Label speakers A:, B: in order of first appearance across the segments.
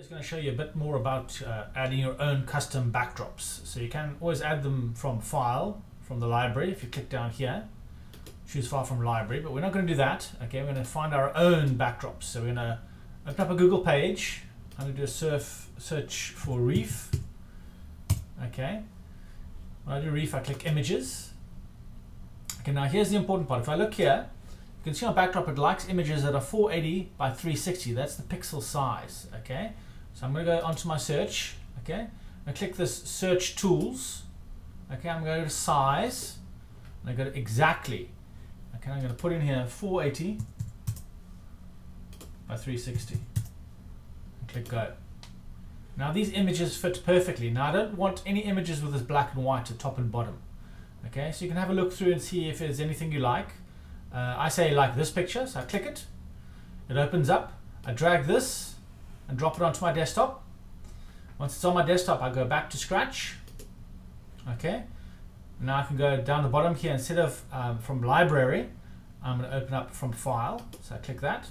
A: Is going to show you a bit more about adding your own custom backdrops. So you can always add them from File, from the library. If you click down here, choose File from Library, but we're not going to do that. Okay, we're going to find our own backdrops. So we're going to open up a Google page. I'm going to do a search for reef. Okay, when I do reef, I click Images. Okay, now here's the important part. If I look here, you can see on backdrop it likes images that are 480 by 360. That's the pixel size. Okay, so I'm going to go onto my search. Okay, I click this Search Tools. Okay, I'm going to go to Size. And I go to Exactly. Okay, I'm going to put in here 480 by 360. And click Go. Now these images fit perfectly. Now I don't want any images with this black and white at top and bottom. Okay, so you can have a look through and see if there's anything you like. I say like this picture, so I click it, it opens up, I drag this and drop it onto my desktop. Once it's on my desktop, I go back to Scratch. Okay, now I can go down the bottom here, instead of from Library, I'm going to open up from File, so I click that,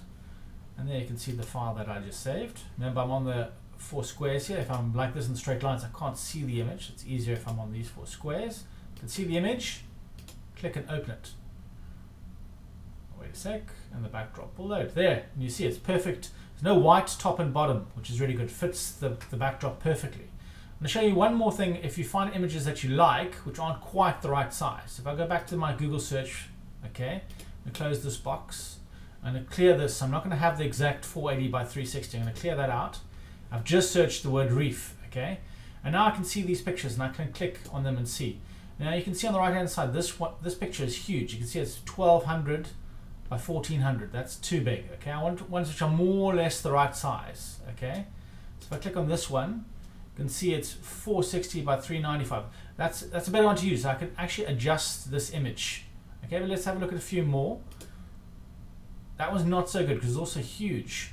A: and there you can see the file that I just saved. Remember, I'm on the 4 squares here. If I'm like this in straight lines, I can't see the image. It's easier if I'm on these 4 squares. You can see the image, click and open it. Wait a sec, and the backdrop will load. There, and you see it's perfect. There's no white top and bottom, which is really good. Fits the backdrop perfectly. I'm going to show you one more thing. If you find images that you like, which aren't quite the right size. If I go back to my Google search, okay, and close this box, I'm going to clear this. I'm not going to have the exact 480 by 360. I'm going to clear that out. I've just searched the word reef, okay, and now I can see these pictures, and I can click on them and see. Now you can see on the right hand side, this picture is huge. You can see it's 1200 by 1400. That's too big. Okay, I want ones which are more or less the right size. Okay, so if I click on this one, you can see it's 460 by 395. That's a better one to use. I can actually adjust this image. Okay, but let's have a look at a few more. That one's not so good because it's also huge.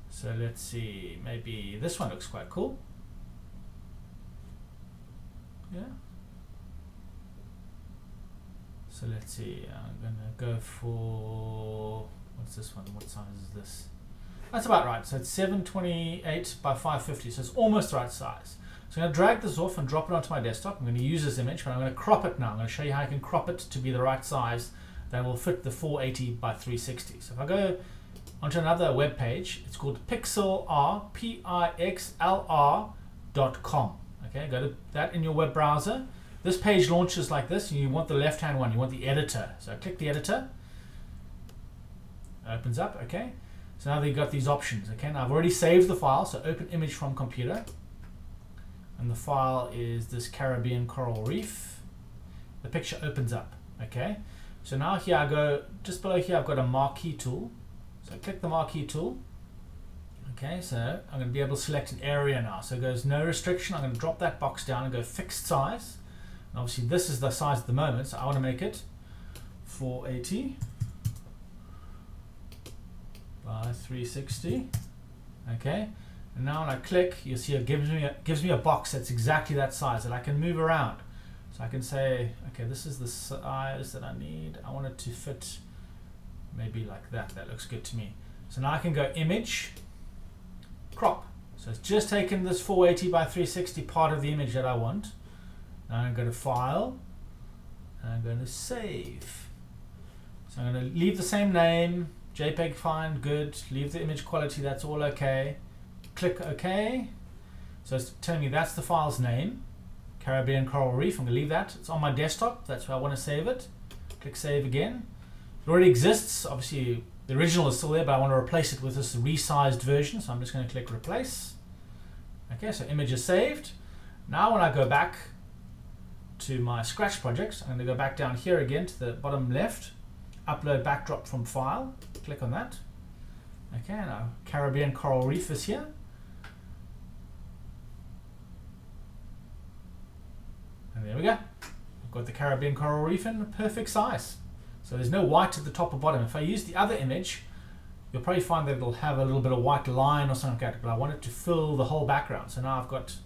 A: So let's see, maybe this one looks quite cool. Yeah. So let's see, I'm going to go for, what's this one? What size is this? That's about right. So it's 728 by 550. So it's almost the right size. So I'm going to drag this off and drop it onto my desktop. I'm going to use this image, but I'm going to crop it now. I'm going to show you how I can crop it to be the right size that will fit the 480 by 360. So if I go onto another web page, it's called pixlr, pixlr.com. Okay, go to that in your web browser. This page launches like this, and you want the left-hand one, you want the editor. So I click the editor, it opens up, okay. So now they've got these options, okay. Now I've already saved the file, so open image from computer. And the file is this Caribbean coral reef. The picture opens up, okay. So now here I go, just below here I've got a marquee tool. So I click the marquee tool. Okay, so I'm going to be able to select an area now. So it goes no restriction. I'm going to drop that box down and go fixed size. And obviously this is the size at the moment, so I want to make it 480 by 360. Okay, and now when I click, you'll see it gives me a box that's exactly that size that I can move around. So I can say, okay, this is the size that I need. I want it to fit maybe like that. That looks good to me. So now I can go Image, Crop. So it's just taken this 480 by 360 part of the image that I want. Now I'm going to File, and I'm going to Save. So I'm going to leave the same name, JPEG fine, good, leave the image quality, that's all okay. Click OK. So it's telling me that's the file's name, Caribbean Coral Reef. I'm going to leave that. It's on my desktop, that's where I want to save it. Click Save again. It already exists, obviously the original is still there, but I want to replace it with this resized version, so I'm just going to click Replace. Okay, so image is saved. Now when I go back to my Scratch projects, I'm going to go back down here again to the bottom left, upload backdrop from File, click on that. Okay, now Caribbean Coral Reef is here. And there we go. I've got the Caribbean Coral Reef in perfect size. So there's no white at the top or bottom. If I use the other image, you'll probably find that it'll have a little bit of white line or something like that, but I want it to fill the whole background. So now I've got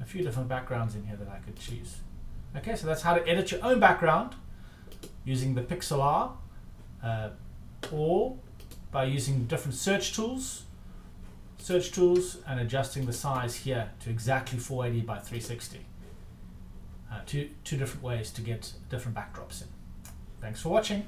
A: a few different backgrounds in here that I could choose. Okay, so that's how to edit your own background using the Pixlr, or by using different search tools search tools and adjusting the size here to exactly 480 by 360. Two different ways to get different backdrops in. Thanks for watching.